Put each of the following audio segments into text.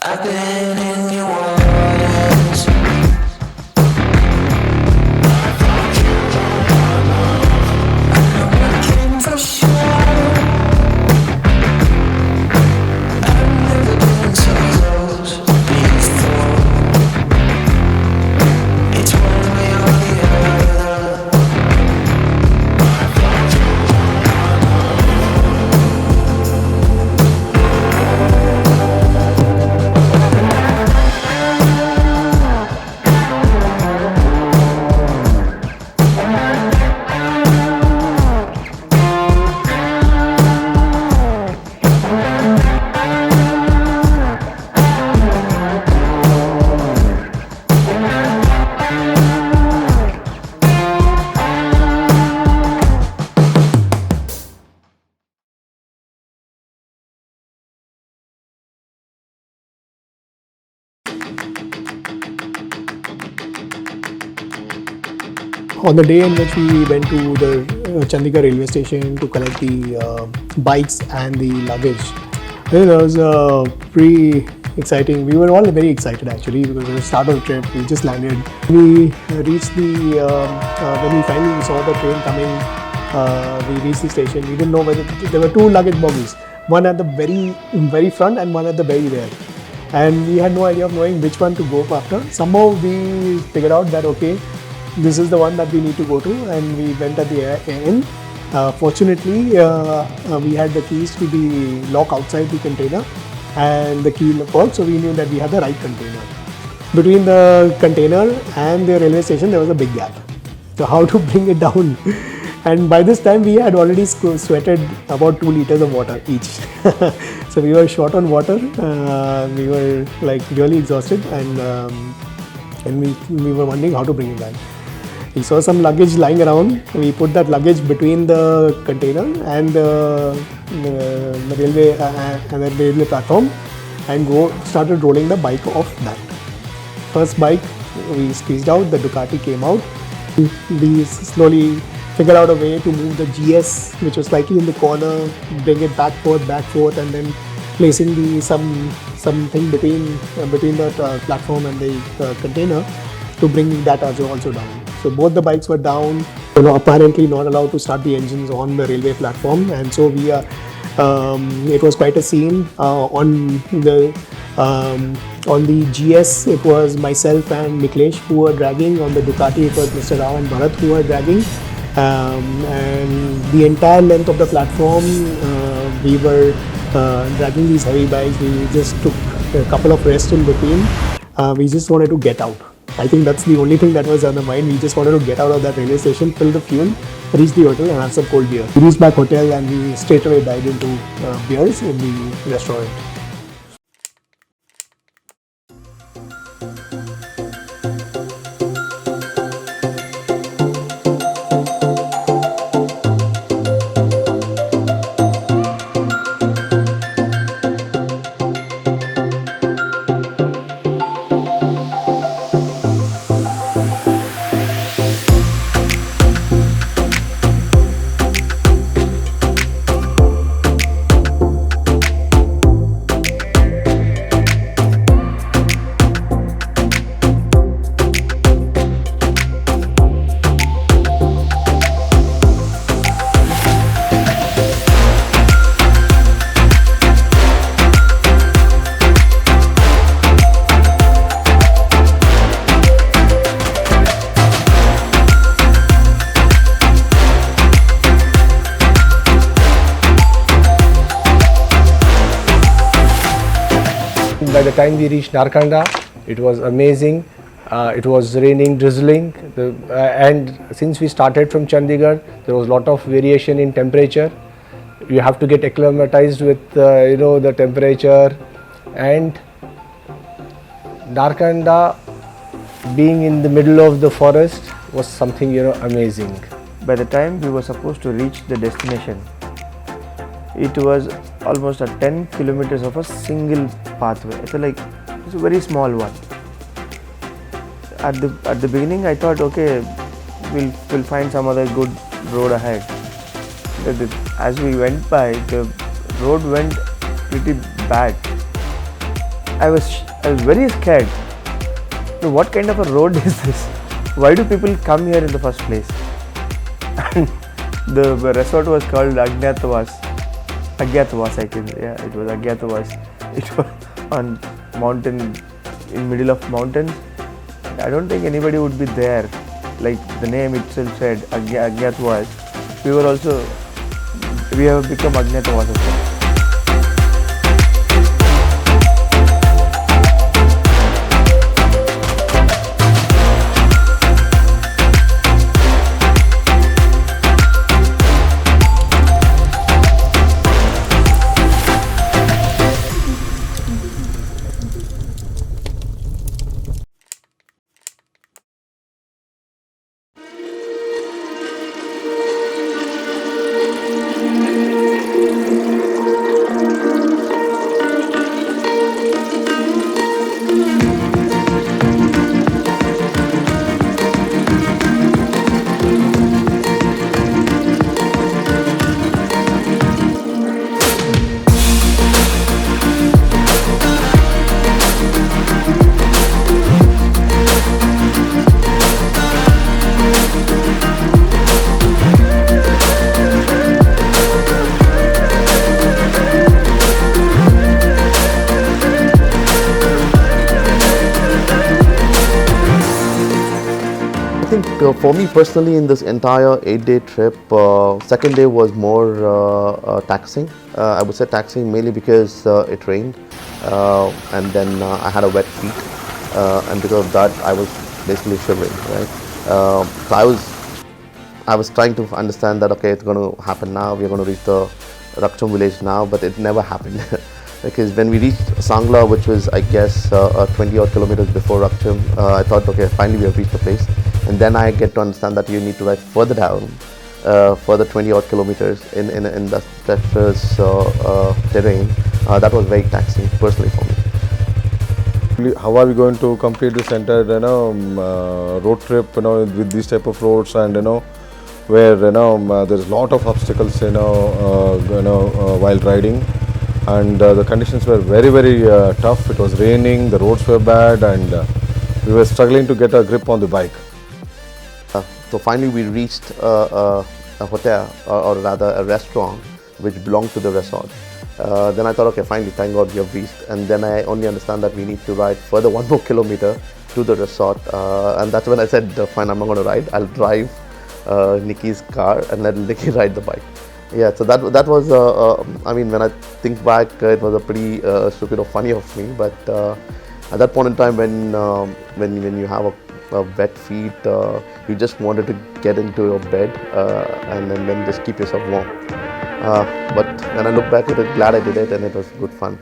I've been in your waters. I came for sure. I've never been so close before. It's one way or the other. On the day in which we went to the Chandigarh railway station to collect the bikes and the luggage, it was pretty exciting. We were all very excited actually because it was the start of the trip. We just landed. We reached when we finally saw the train coming, we reached the station. We didn't know whether there were two luggage bogies, one at the very front and one at the very rear. And we had no idea of knowing which one to go after. Somehow we figured out that okay, this is the one that we need to go to, and we went at the end. Fortunately, we had the keys to the lock outside the container and the key in the port, so we knew that we had the right container. Between the container and the railway station, there was a big gap. So how to bring it down? And by this time, we had already sweated about 2 liters of water each. So we were short on water. We were like really exhausted, and we were wondering how to bring it back. We saw some luggage lying around. We put that luggage between the container and the railway platform, and started rolling the bike off that. First bike we squeezed out, the Ducati came out. We slowly figured out a way to move the GS, which was slightly in the corner, bring it back forth, and then placing something between the platform and the container to bring that also down. So both the bikes were down. Apparently not allowed to start the engines on the railway platform, and so it was quite a scene. On the GS, it was myself and Niklesh who were dragging. On the Ducati, it was Mr. Rao and Bharat who were dragging. And the entire length of the platform, we were dragging these heavy bikes. We just took a couple of rests in between. We just wanted to get out. I think that's the only thing that was on the mind. We just wanted to get out of that railway station, fill the fuel, reach the hotel and have some cold beer. We reached back hotel and we straight away dived into beers in the restaurant. By the time we reached Narkanda, it was amazing. It was raining, drizzling, and since we started from Chandigarh, there was a lot of variation in temperature. You have to get acclimatized with the temperature, and Narkanda, being in the middle of the forest, was something amazing. By the time we were supposed to reach the destination, it was almost a 10 kilometers of a single pathway. It's a very small one. At the beginning, I thought, okay, we'll find some other good road ahead. As we went by, the road went pretty bad. I was very scared. So what kind of a road is this? Why do people come here in the first place? And the resort was called Agyatavas, I think. Yeah, it was Agyatavas. It was on mountain, in middle of mountains. I don't think anybody would be there. Like the name itself said, Agyatavas. We have become Agyatavas as well. For me personally, in this entire 8-day trip, second day was more taxing. I would say taxing mainly because it rained, and then I had a wet feet, and because of that, I was basically shivering. Right, so I was trying to understand that okay, it's going to happen now. We're going to reach the Rakcham village now, but it never happened. Because when we reached Sangla, which was I guess 20 odd kilometers before Rakcham, I thought okay, finally we have reached the place. And then I get to understand that you need to ride further down, further 20 odd kilometers in the treacherous terrain. That was very taxing personally for me. How are we going to complete this entire road trip with these type of roads, and where there's a lot of obstacles while riding, and the conditions were very tough. It was raining, the roads were bad, and we were struggling to get a grip on the bike. So finally we reached a hotel, or rather a restaurant which belonged to the resort. Then I thought, okay, finally, thank God we have reached. And then I only understand that we need to ride further 1 more kilometer to the resort. And that's when I said, fine, I'm not going to ride. I'll drive Nikki's car and let Nikki ride the bike. Yeah, so that was, I mean, when I think back, it was a pretty stupid or funny of me. But at that point in time, when you have a wet feet, you just wanted to get into your bed and then just keep yourself warm. But when I look back at it, glad I did it, and it was good fun.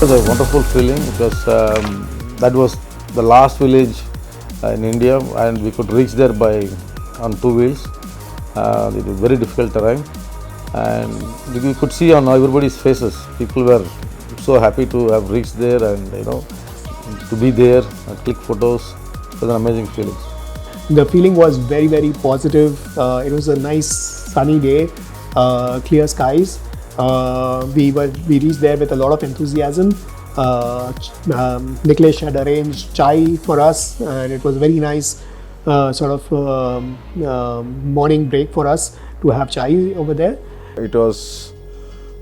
It was a wonderful feeling because that was the last village in India, and we could reach there on 2 wheels. It was very difficult terrain, and we could see on everybody's faces, people were so happy to have reached there and to be there and click photos. It was an amazing feeling. The feeling was very positive. It was a nice sunny day, clear skies. We reached there with a lot of enthusiasm. Niklesh had arranged chai for us, and it was very nice morning break for us to have chai over there. It was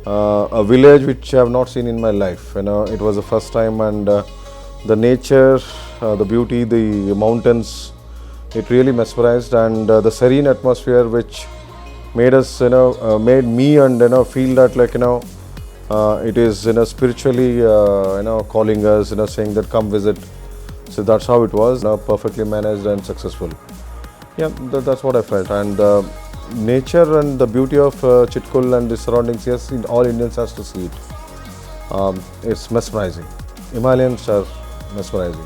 a village which I have not seen in my life. It was the first time, and the nature, the beauty, the mountains, it really mesmerized, and the serene atmosphere which made us, made me and feel that It is spiritually calling us, saying that come visit. So that's how it was, perfectly managed and successful. Yeah, that's what I felt. And nature and the beauty of Chitkul and the surroundings, yes, all Indians has to see it. It's mesmerizing. Himalayans are mesmerizing.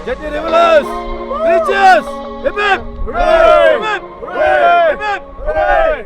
Jetty Revellers! Creatures! Hip hip! Hooray! Hip hip! Hooray! Hip hip! Hooray!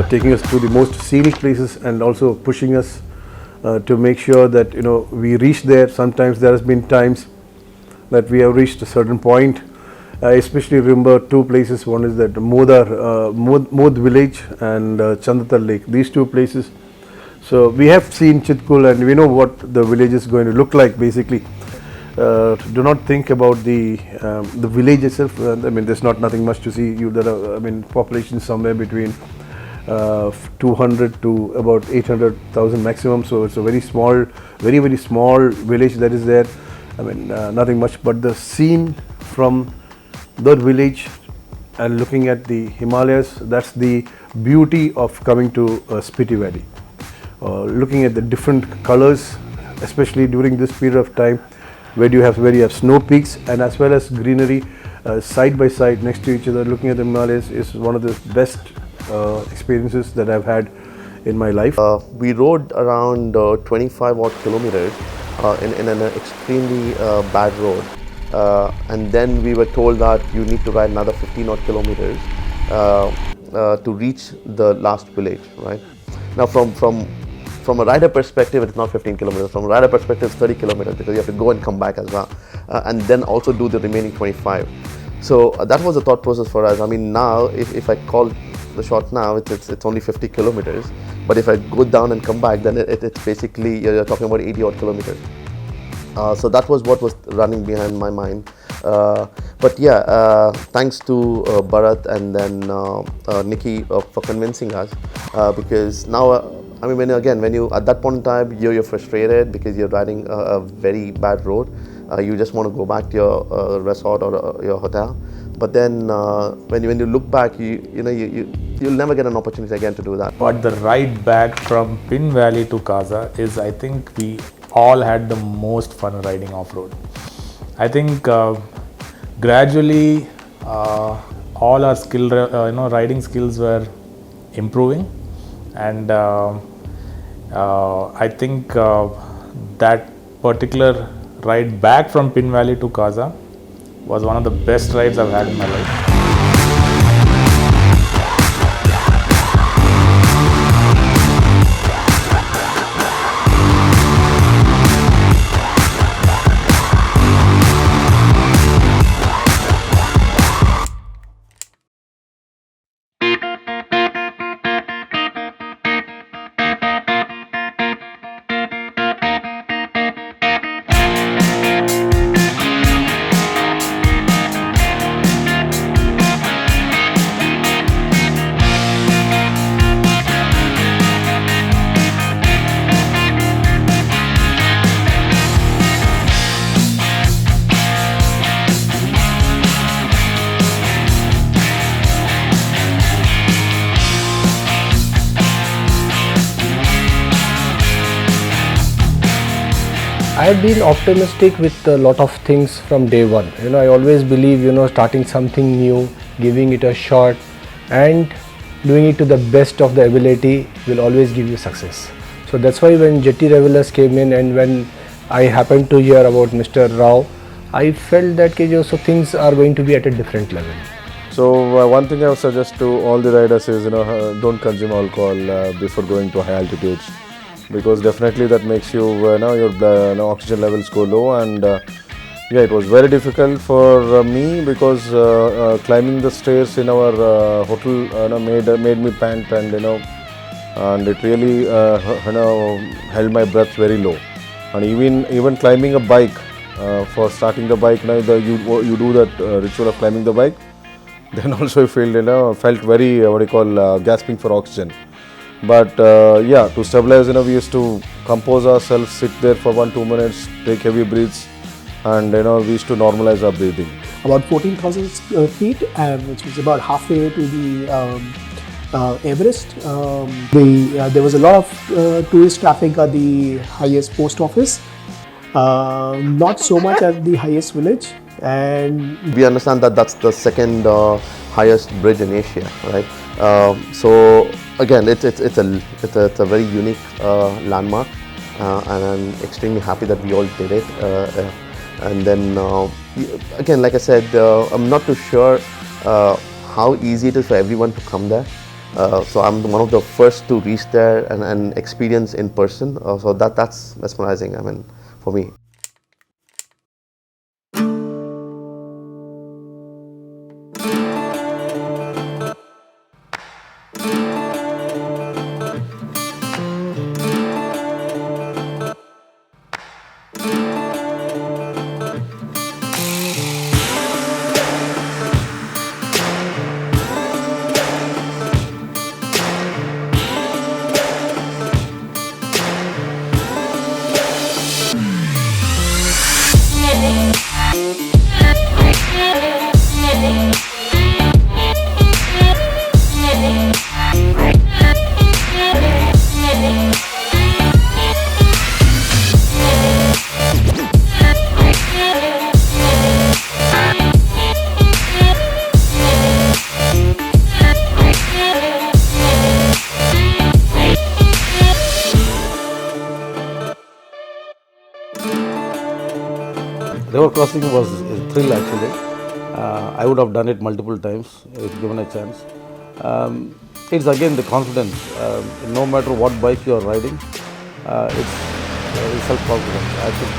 Taking us to the most scenic places and also pushing us to make sure that we reach there. Sometimes there has been times that we have reached a certain point. I especially remember two places. One is that Mod village and Chandatal lake. These two places. So we have seen Chitkul and we know what the village is going to look like basically. Do not think about the village itself. I mean, there's nothing much to see. Population somewhere between 200 to about 800,000 maximum. So it's a very small, very small village that is there. Nothing much, but the scene from that village and looking at the Himalayas, that's the beauty of coming to Spiti Valley. Looking at the different colors, especially during this period of time where you have snow peaks and as well as greenery side by side next to each other. Looking at the Himalayas is one of the best experiences that I've had in my life. We rode around 25 odd kilometers in an extremely bad road, and then we were told that you need to ride another 15 odd kilometers to reach the last village. Right now, from a rider perspective, it's not 15 kilometers. From a rider perspective, it's 30 kilometers because you have to go and come back as well, and then also do the remaining 25. So that was the thought process for us. Now if I call the shot now, it's only 50 kilometers, but if I go down and come back, then it's basically you're talking about 80 odd kilometers. So that was what was running behind my mind. But yeah, thanks to Bharat and then Nikki for convincing us, because now when you at that point in time you're frustrated because you're riding a very bad road. You just want to go back to your resort or your hotel. But then when you look back, you'll never get an opportunity again to do that. But the ride back from Pin Valley to Kaza is, I think we all had the most fun riding off-road. I think gradually all our riding skills were improving, and I think that particular ride back from Pin Valley to Kaza was one of the best rides I've had in my life. I have been optimistic with a lot of things from day one. I always believe, starting something new, giving it a shot and doing it to the best of the ability will always give you success. So that's why when Jetty Revellers came in and when I happened to hear about Mr. Rao, I felt that so things are going to be at a different level. So one thing I would suggest to all the riders is, don't consume alcohol before going to high altitudes, because definitely that makes you, your oxygen levels go low. And yeah, it was very difficult for me, because climbing the stairs in our hotel made me pant, and and it really held my breath very low. And even climbing a bike, for starting the bike, you do that ritual of climbing the bike. Then also you felt very gasping for oxygen. But yeah, to stabilize, we used to compose ourselves, sit there for 1-2 minutes, take heavy breaths, and we used to normalize our breathing. About 14,000 feet, which was about halfway to the Everest. There was a lot of tourist traffic at the highest post office, not so much at the highest village. And We understand that that's the second highest bridge in Asia, right? So again, it's a very unique landmark, and I'm extremely happy that we all did it. And then again, like I said, I'm not too sure how easy it is for everyone to come there. So I'm one of the first to reach there and experience in person. So that's mesmerizing, for me. River crossing was a thrill actually. I would have done it multiple times if given a chance. It's again the confidence. No matter what bike you are riding, it's self-confidence. I think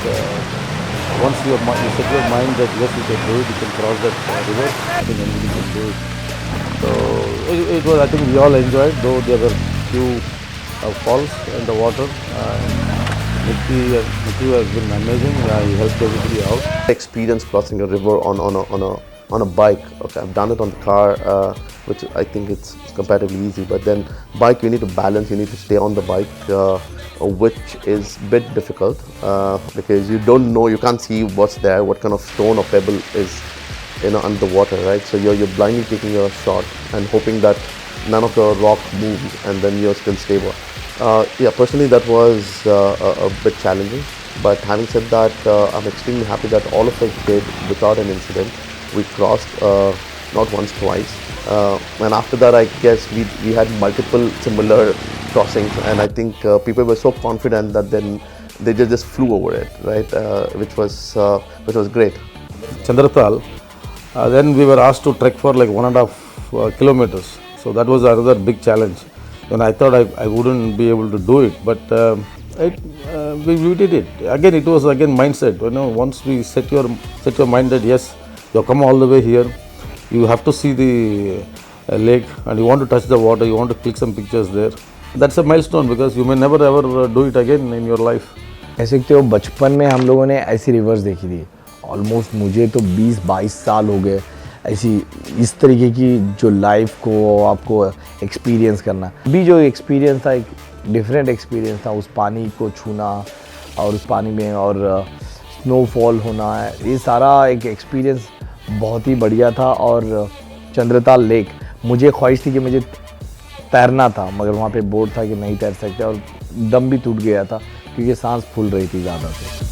once you set your mind that yes, you can do it, you can cross that river, I think anybody can do it. So it was, I think we all enjoyed, though there were few falls in the water. Nicky has been amazing. He helped everybody out. Experience crossing a river on a bike. Okay, I've done it on the car, which I think it's comparatively easy. But then bike, you need to balance. You need to stay on the bike, which is a bit difficult because you don't know. You can't see what's there, what kind of stone or pebble is under the water, right? So you're blindly taking your shot and hoping that none of the rock moves, and then you're still stable. Yeah, personally that was a bit challenging, but having said that, I'm extremely happy that all of us did without an incident. We crossed not once, twice, and after that I guess we had multiple similar crossings, and I think people were so confident that then they just flew over it, right? Which was great. Chandratal, then we were asked to trek for like 1.5 kilometers, so that was another big challenge. And I thought I wouldn't be able to do it, but we did it. Again, it was mindset. Once we set your mind that yes, you come all the way here, you have to see the lake, and you want to touch the water, you want to click some pictures there. That's a milestone because you may never ever do it again in your life. कह सकते हो बचपन में हम लोगों ने ऐसी reverse देखी थी. ऑलमोस्ट मुझे तो 20-22 साल हो गए ऐसी इस तरीके की जो लाइफ को आपको एक्सपीरियंस करना. अभी जो एक्सपीरियंस था एक डिफरेंट एक्सपीरियंस था, उस पानी को छूना और उस पानी में और स्नोफॉल होना, ये सारा एक एक्सपीरियंस बहुत ही बढ़िया था. और चंद्रताल लेक, मुझे ख्वाहिश थी कि मुझे तैरना था, मगर वहाँ पे बोर्ड था कि नहीं तैर सकते और दम भी टूट गया था क्योंकि सांस फूल रही थी ज़्यादा से.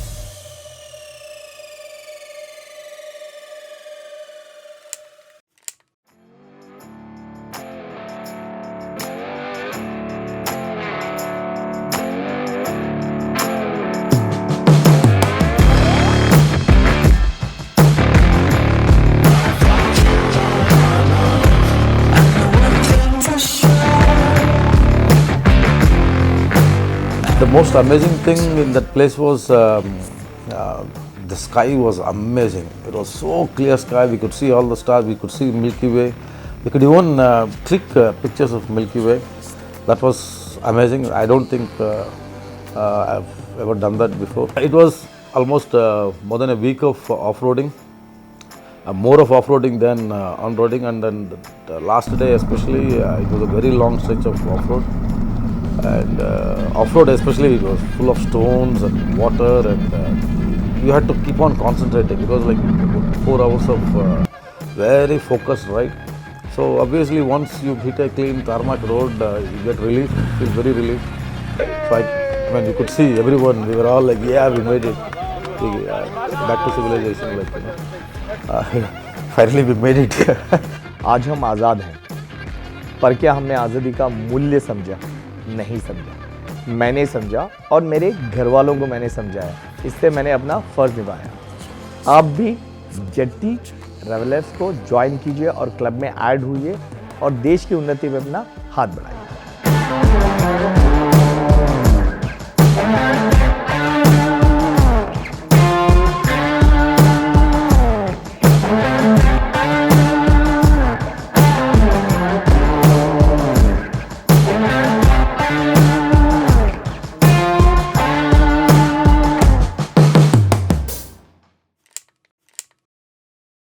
most amazing thing in that place was the sky was amazing. It was so clear sky. We could see all the stars. We could see Milky Way. We could even click pictures of Milky Way. That was amazing. I don't think I've ever done that before. It was almost more than a week of off-roading. More of off-roading than on-roading, and then the last day especially, it was a very long stretch of off-road. And off-road especially, it was full of stones and water, and you had to keep on concentrating. It was like 4 hours of very focused ride. So obviously once you hit a clean tarmac road, you get relief, feel very relieved. So I mean, you could see everyone, we were all like, yeah, we made it. Back to civilization, like, you know. Finally we made it. आज हम आज़ाद हैं, पर क्या हमने आज़ादी का मूल्य समझा? नहीं समझा। मैंने समझा और मेरे घर वालों को मैंने समझाया, इससे मैंने अपना फ़र्ज़ निभाया। आप भी जेट्टी रेवेलर्स को ज्वाइन कीजिए और क्लब में ऐड हुइए और देश की उन्नति में अपना हाथ बढ़ाइए।